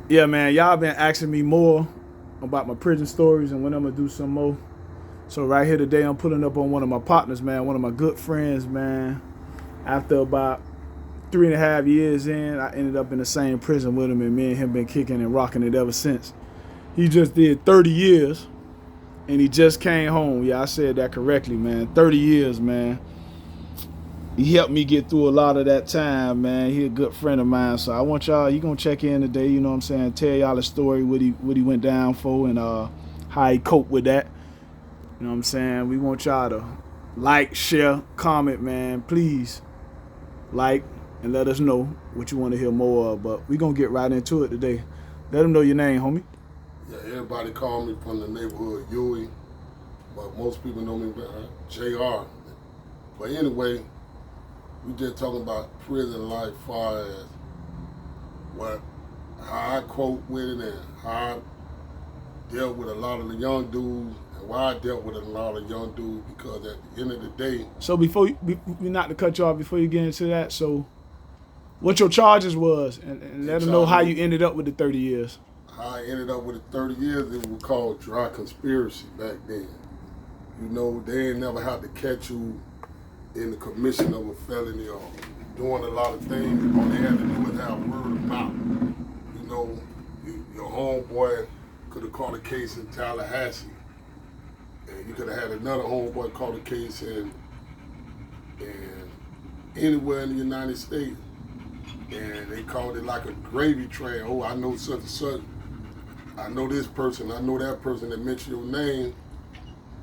Yeah, man, y'all been asking me more about my prison stories and when I'm gonna do some more. So right here today, I'm pulling up on one of my partners, man, one of my good friends, man. After about 3.5 years in, I ended up in the same prison with him, and me and him been kicking and rocking it ever since. He just did 30 years, and he just came home. Yeah, I said that correctly, man. 30 years, man. He helped me get through a lot of that time, man. He a good friend of mine, so I want y'all. He gonna check in today. You know what I'm saying? Tell y'all the story, what he went down for, and how he coped with that. You know what I'm saying? We want y'all to like, share, comment, man. Please like and let us know what you want to hear more of. But we gonna get right into it today. Let them know your name, homie. Yeah, everybody call me from the neighborhood Huey, but most people know me by JR. But anyway, we just talking about prison life, far as how I cope with it and how I dealt with a lot of the young dudes and why I dealt with a lot of young dudes, because at the end of the day. So before not to cut you off, before you get into that, so what your charges was, and let them know how you ended up with the 30 years. How I ended up with the 30 years, it was called dry conspiracy back then. You know, they ain't never had to catch you in the commission of a felony or doing a lot of things. All they had to do was have word of mouth. You know, your homeboy could have caught a case in Tallahassee, and you could have had another homeboy caught a case in anywhere in the United States, and they called it like a gravy train. Oh, I know such and such. I know this person. I know that person that mentioned your name,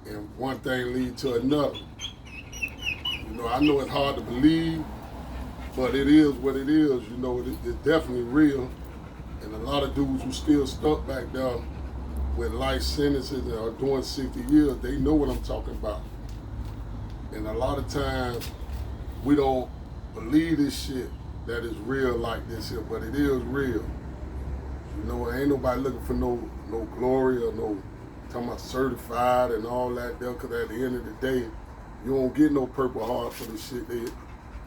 and one thing leads to another. You know, I know it's hard to believe, but it is what it is. You know, it's definitely real. And a lot of dudes who still stuck back there with life sentences and are doing 60 years, they know what I'm talking about. And a lot of times, we don't believe this shit that is real like this here, but it is real. You know, ain't nobody looking for no glory or no talking about certified and all that there, because at the end of the day, you don't get no Purple Heart for the shit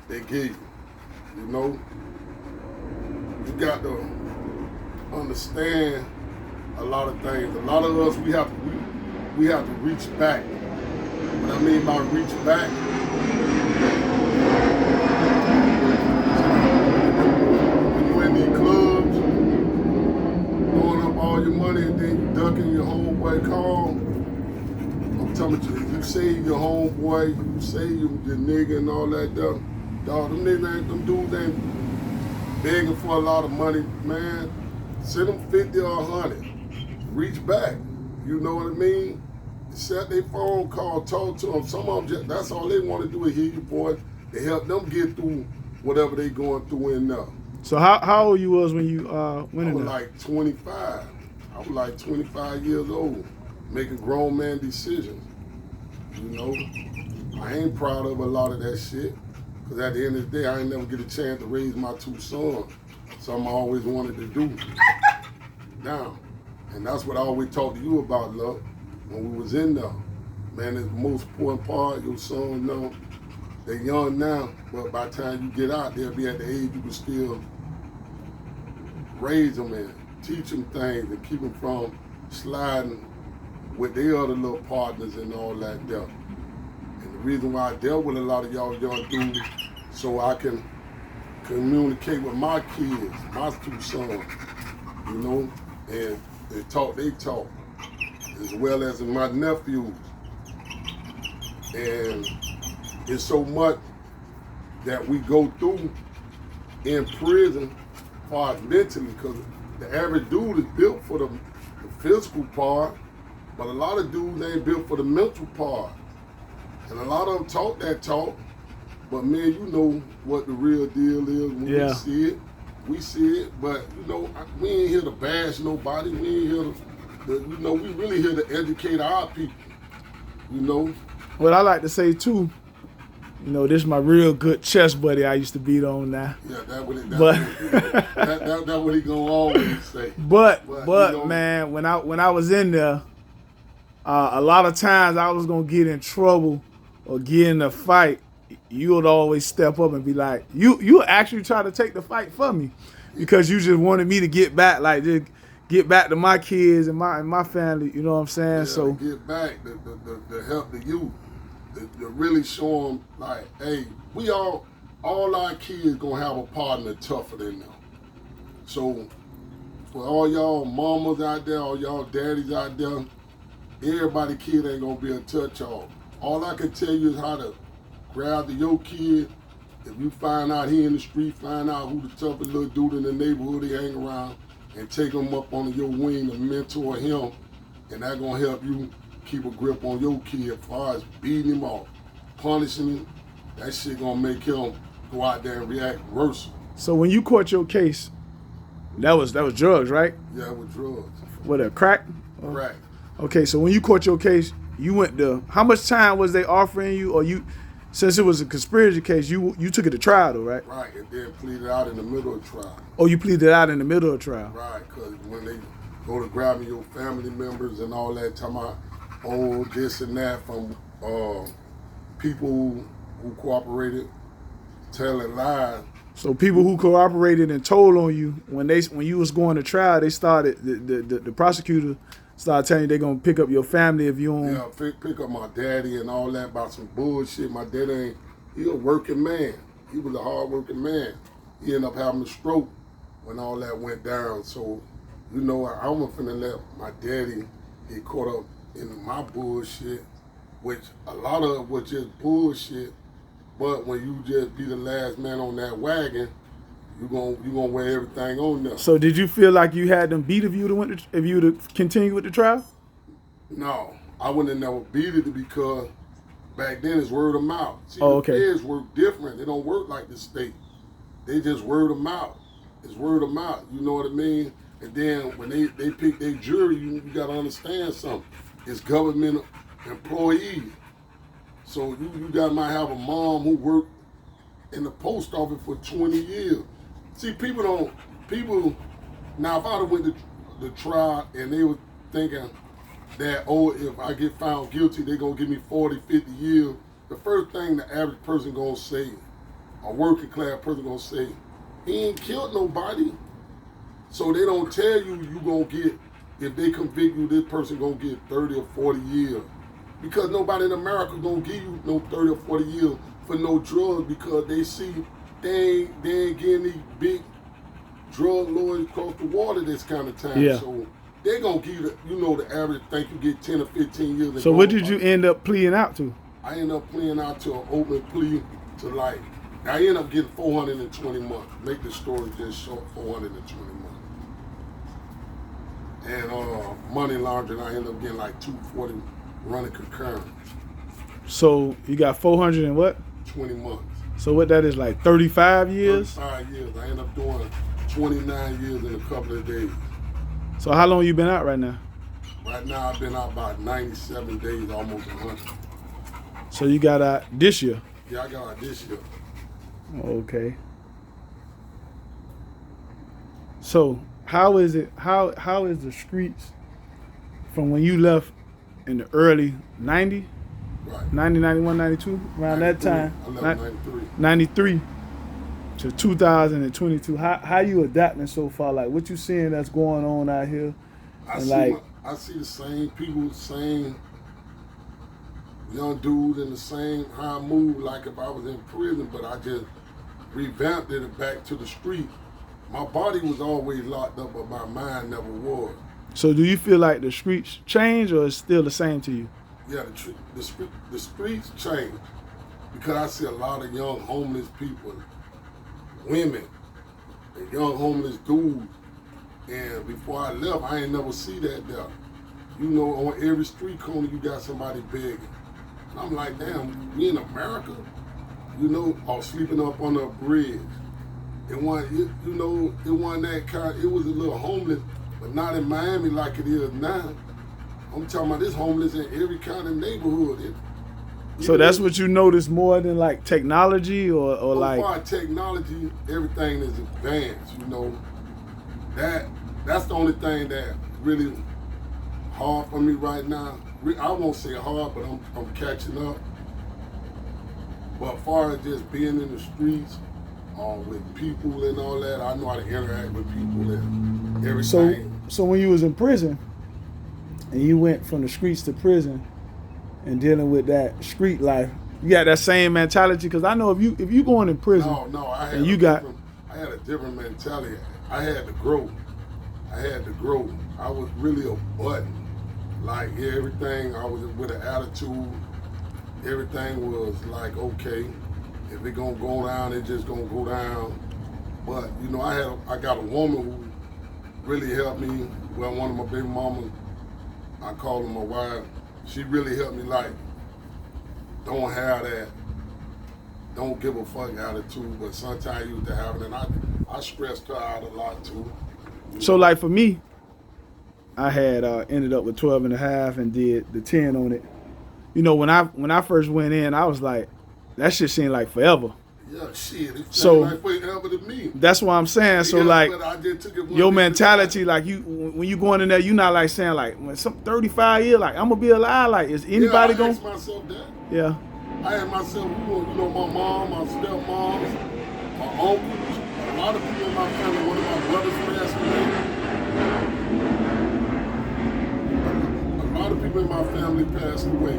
they give you. You know? You got to understand a lot of things. A lot of us, we have to reach back. What I mean by reach back, when you in these clubs, throwing up all your money and then you ducking your homeboy call. I'm talking about you save your homeboy, you save your nigga and all that stuff. Dog, them dudes ain't begging for a lot of money, man. Send them 50 or 100. Reach back. You know what I mean? Set their phone call, talk to them. Some of them, that's all they want to do is hear your voice to help them get through whatever they going through in there. So how old you was when you went in there? I was like 25. I was like 25 years old, making grown man decisions. You know, I ain't proud of a lot of that shit, because at the end of the day, I ain't never get a chance to raise my two sons. Something I always wanted to do. Now, and that's what I always talk to you about, love, when we was in there. Man, it's the most important part. Your sons know they're young now, but by the time you get out, they'll be at the age you can still raise them and teach them things and keep them from sliding with their other little partners and all that there. And the reason why I dealt with a lot of y'all young dudes, so I can communicate with my kids, my two sons, you know, and they talk, as well as my nephews. And it's so much that we go through in prison as far as mentally, because the average dude is built for the physical part, but a lot of dudes ain't built for the mental part. And a lot of them talk that talk, but man, you know what the real deal is when we see it. We see it, but you know, we ain't here to bash nobody. We ain't here to you know, we really here to educate our people, you know. What I like to say too, you know, this is my real good chest buddy I used to beat on now. Yeah, that's what he gonna always say. But you know, man, when I was in there, a lot of times I was gonna get in trouble or get in a fight. You would always step up and be like, you actually try to take the fight for me. because you just wanted me to get back, like just get back to my kids and my family. You know what I'm saying? Yeah, So get back to help the youth, to really show them like, hey, we all our kids gonna have a partner tougher than them. So for all y'all mamas out there, all y'all daddies out there, everybody kid ain't gonna be a touch off. All I can tell you is how to grab your kid. If you find out he in the street, find out who the toughest little dude in the neighborhood he hang around, and take him up under your wing and mentor him, and that gonna help you keep a grip on your kid as far as beating him off, punishing him. That shit gonna make him go out there and react worse. so when you caught your case, that was drugs, right? Yeah, with drugs. What, a crack? Crack. Okay, so when you caught your case, you went to, how much time was they offering you, or you, since it was a conspiracy case, you took it to trial though, right? Right, and then pleaded out in the middle of trial. Oh, you pleaded out in the middle of trial. Right, because when they go to grabbing your family members and all that, talking about, oh, this and that from people who cooperated, telling lies. So people who cooperated and told on you when you was going to trial, they started the prosecutor started telling you they're gonna pick up your family if you don't. Yeah, pick up my daddy and all that about some bullshit. My daddy he a working man. He was a hard working man. He ended up having a stroke when all that went down. So, you know, I'm finna let my daddy get caught up in my bullshit, which a lot of it was just bullshit. But when you just be the last man on that wagon, you gonna wear everything on there. So did you feel like you had them beat if you'd have continued with the trial? No, I wouldn't have never beat it because back then it's word of mouth. See, Oh, okay. The feds work different. They don't work like the state. They just word of mouth. It's word of mouth. You know what I mean? And then when they pick their jury, you gotta understand something. It's government employees. So you might have a mom who worked in the post office for 20 years. See, people, now if I'd have went to the trial and they were thinking that, oh, if I get found guilty, they're gonna give me 40, 50 years, the first thing the average person gonna say, a working class person gonna say, he ain't killed nobody. So they don't tell you gonna get, if they convict you, this person gonna get 30 or 40 years. Because nobody in America gonna give you no 30 or 40 years for no drugs, because they see they ain't getting these big drug lords across the water this kind of time. Yeah. So they gonna give you, the average think you get 10 or 15 years. So what did you end up pleading out to? I ended up pleading out to an open plea to I ended up getting 420 months. Make the story just short, 420 months. And money laundering, I ended up getting 240 running concurrent. So you got 400 and what? 20 months. So what that is, 35 years? 35 years. I ended up doing 29 years in a couple of days. So how long you been out right now? Right now I've been out about 97 days, almost 100. So you got out this year? Yeah, I got out this year. Okay. So how is it? How is the streets from when you left in the early 90s? Right. 90, 91, 92, around that time. I left 93. 93 to 2022. How you adapting so far? What you seeing that's going on out here? I see the same people, same young dudes, and the same how I move like if I was in prison, but I just revamped it back to the street. My body was always locked up, but my mind never was. So do you feel like the streets change, or it's still the same to you? Yeah, the streets change because I see a lot of young homeless people, women, and young homeless dudes. And before I left, I ain't never see that there. On every street corner, you got somebody begging. And I'm like, damn, we in America, or sleeping up on a bridge. It wasn't that kind. It was a little homeless, but not in Miami like it is now. I'm talking about this homeless in every kind of neighborhood. So that's what you notice more than technology or as far as technology, everything is advanced. That's the only thing that really hard for me right now. I won't say hard, but I'm catching up. But as far as just being in the streets, with people and all that. I know how to interact with people and everything. So when you was in prison, and you went from the streets to prison, and dealing with that street life, you got that same mentality? Because I know if you going in prison, I had and you got, I had a different mentality. I had to grow. I was really a button. Like everything, I was with an attitude. Everything was like, okay, if it gonna go down, it just gonna go down. But you know, I got a woman who really helped me. Well, one of my baby mamas, I call her my wife. She really helped me. Like, don't have that, don't give a fuck attitude. But sometimes you have to have it, and I stressed her out a lot too. So like for me, I had ended up with 12 and a half and did the 10 on it. You know, when I first went in, I was like, that shit seemed like forever. Yeah, shit. It So like forever to me. that's what I'm saying. So Yeah, like, but I just took it your mentality, like when you going in there, you not like saying like, when some 35 years, like I'm gonna be alive. Like, is anybody I asked going? myself that. Yeah. I asked myself, you know, my mom, my stepmom, my uncles, a lot of people in my family. One of my brothers passed away. A lot of people in my family passed away.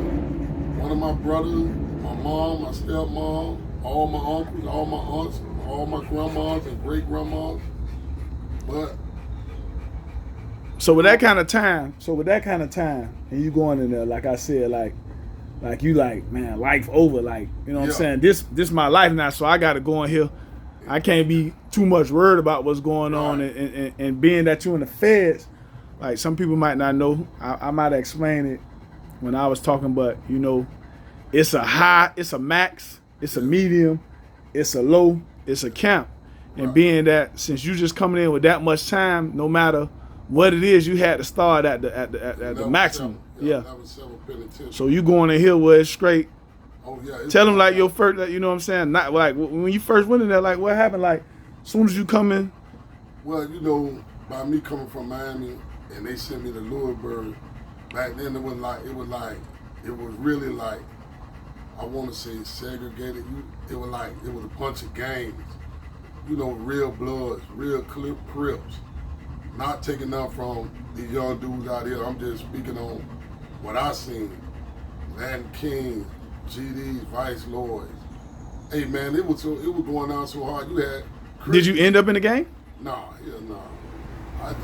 One of my brothers, my mom, my stepmom, all my uncles, all my aunts, all my grandmas and great grandmas. But So with that kind of time, and you going in there, like I said, like you like, man, life over, like, you know what I'm saying? This my life now, so I gotta go in here. I can't be too much worried about what's going on, and being that you in the feds, like some people might not know. I might explain it when I was talking, but you know, it's a high, it's a max, it's a medium, it's a low, it's a camp. And being that since you just coming in with that much time, no matter what it is, you had to start at the maximum. Yeah. So you going in here where it's straight. Oh yeah. Tell them like your first, you know what I'm saying? Not like when you first went in there, like what happened? Like as soon as you come in. Well, you know, by me coming from Miami and they sent me to Louisburg, back then it was really like, I want to say segregated. It was a bunch of gangs. You know, real bloods, real Crips. Not taking up from these young dudes out here. I'm just speaking on what I seen. Latin Kings, GDs, Vice Lords. Hey man, it was going on so hard. You had Did you end up in the gang? Nah. I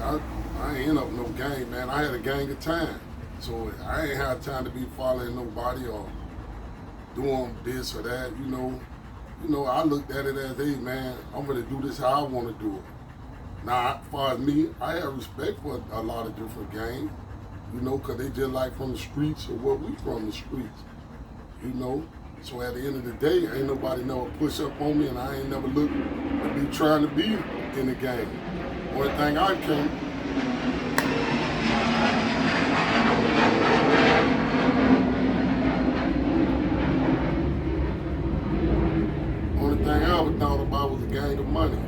ain't end up in no gang, man. I had a gang of time. So I ain't had time to be following nobody or doing this or that, you know. You know, I looked at it as, hey man, I'm gonna do this how I wanna do it. Now, as far as me, I have respect for a lot of different gangs, you know, because they just like from the streets or what we from the streets, you know. So at the end of the day, ain't nobody never push up on me, and I ain't never looked to be trying to be in the gang. Only thing I can. Only thing I ever thought about was a gang of money.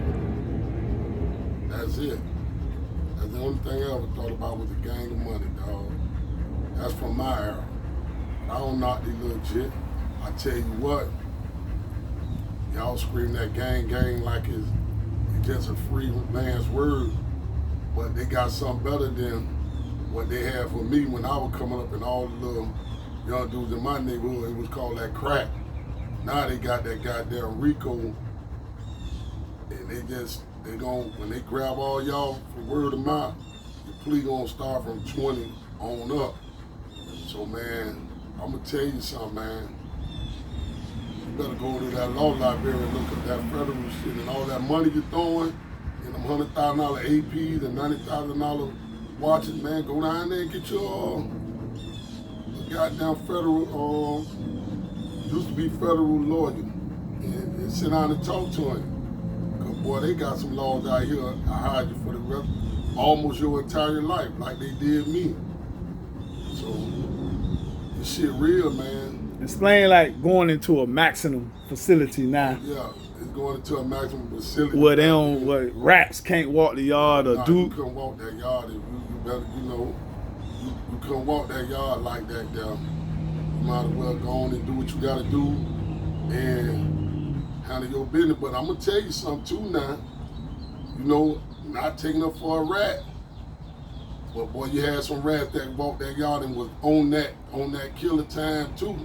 That's it. That's the only thing I ever thought about was a gang of money, dog. That's from my era. I don't knock these little shit. I tell you what, y'all scream that gang like it's just a free man's word, but they got something better than what they had for me when I was coming up, and all the little young dudes in my neighborhood, it was called that crack. Now they got that goddamn Rico, and when they grab all y'all for word of mouth, the plea gonna start from 20 on up. So man, I'm gonna tell you something, man. You better go to that law library and look at that federal shit and all that money you're throwing, and them $100,000 APs and $90,000 watches, man. Go down there and get your goddamn federal, used to be federal lawyer, and sit down and talk to him. Cause boy, they got some laws out here that hide you for the rest, almost your entire life, like they did me. So this shit real, man. Explain like going into a maximum facility now. Yeah, it's going into a maximum facility. Where they don't, where rats can't walk the yard or do. You couldn't walk that yard. You better, you know, you couldn't walk that yard like that. You might as well go on and do what you gotta do and handle your business. But I'm gonna tell you something too now. You know, not taking her for a rat. But boy, you had some rats that walked that yard and was on that killer time too.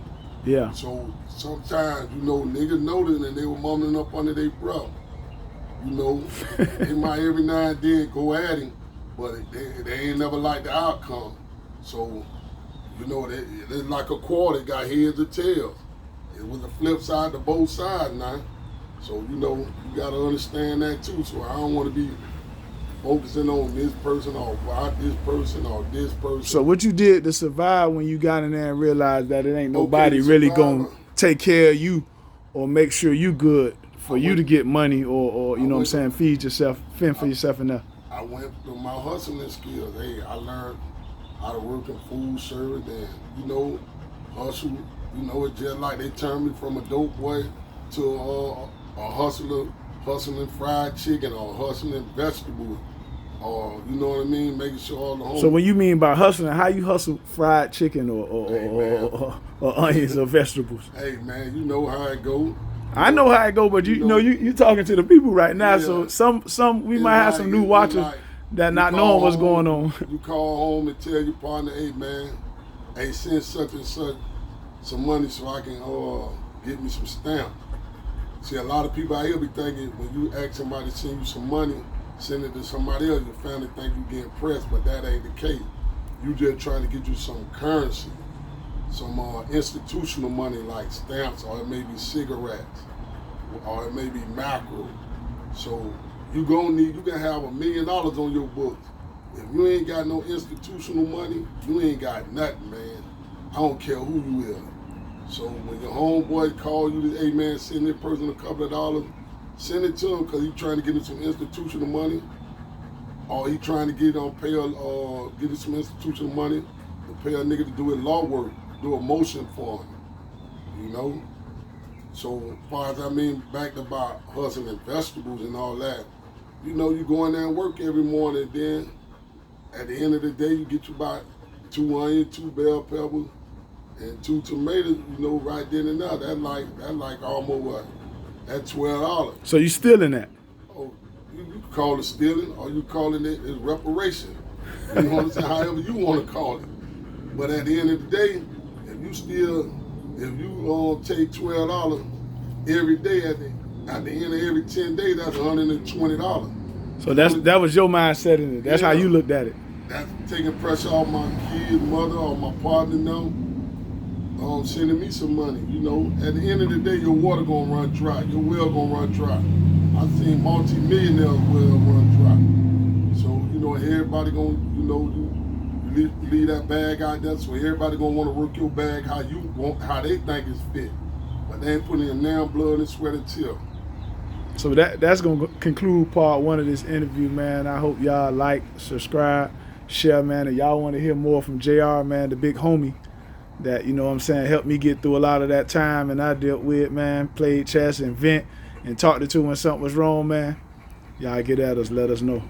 Yeah. So sometimes, you know, niggas noticed and they were mumbling up under their breath. You know, they might every now and then go at him, but they ain't never like the outcome. So, you know, it's like a quarter, it got heads or tails. It was a flip side to both sides now. So, you know, you gotta understand that too. So I don't wanna be focusing on this person or why this person or this person. So what you did to survive when you got in there and realized that it ain't nobody really gonna take care of you or make sure you good for you to get money or you know what I'm saying, feed yourself, fend for yourself enough? I went through my hustling skills. Hey, I learned how to work in food service and, you know, hustle. You know, it's just like they turned me from a dope boy to a hustler, hustling fried chicken or hustling vegetables. Or, you know what I mean, making sure all the home. So when you mean by hustling, how you hustle fried chicken or onions or vegetables? Hey man, you know how it go. I know how it go, but you know you talking to the people right now. Yeah. So some we might have some new watchers that not knowing what's going on. You call home and tell your partner, hey man, hey, send such and such some money so I can get me some stamps. See, a lot of people out here be thinking when you ask somebody to send you some money, send it to somebody else, your family think you getting pressed, but that ain't the case. You just trying to get you some currency, some institutional money like stamps, or it may be cigarettes, or it may be mackerel. So you can have $1 million on your books. If you ain't got no institutional money, you ain't got nothing, man. I don't care who you is. So when your homeboy call you, hey man, send this person a couple of dollars, send it to him because he's trying to get him some institutional money, or he trying to get him some institutional money to pay a nigga to do his law work, do a motion for him, you know? So as far as I mean, back about hustling vegetables and all that, you know, you go in there and work every morning, then at the end of the day, you get you about 2 onions, 2 bell peppers, and 2 tomatoes, you know, right then and there. That's like almost what? That's $12. So you stealing that? Oh, you call it stealing, or you calling it as reparation. You know what I'm saying? However you want to call it. But at the end of the day, if you take $12 every day at the end of every 10 days, that's $120. So that was your mindset in it. That's how you looked at it. That's taking pressure off my kid's mother or my partner now. Sending me some money, you know. At the end of the day, your water gonna run dry. Your well gonna run dry. I've seen multi-millionaires well run dry. So, you know, everybody gonna, you know, you leave that bag out there, so everybody gonna wanna work your bag how they think it's fit. But they ain't putting in damn blood and sweat and tear. So that's gonna conclude part 1 of this interview, man. I hope y'all like, subscribe, share, man. And y'all wanna hear more from JR, man, the big homie that, you know what I'm saying, helped me get through a lot of that time and I dealt with, man, played chess and vent and talked to when something was wrong, man. Y'all get at us, let us know.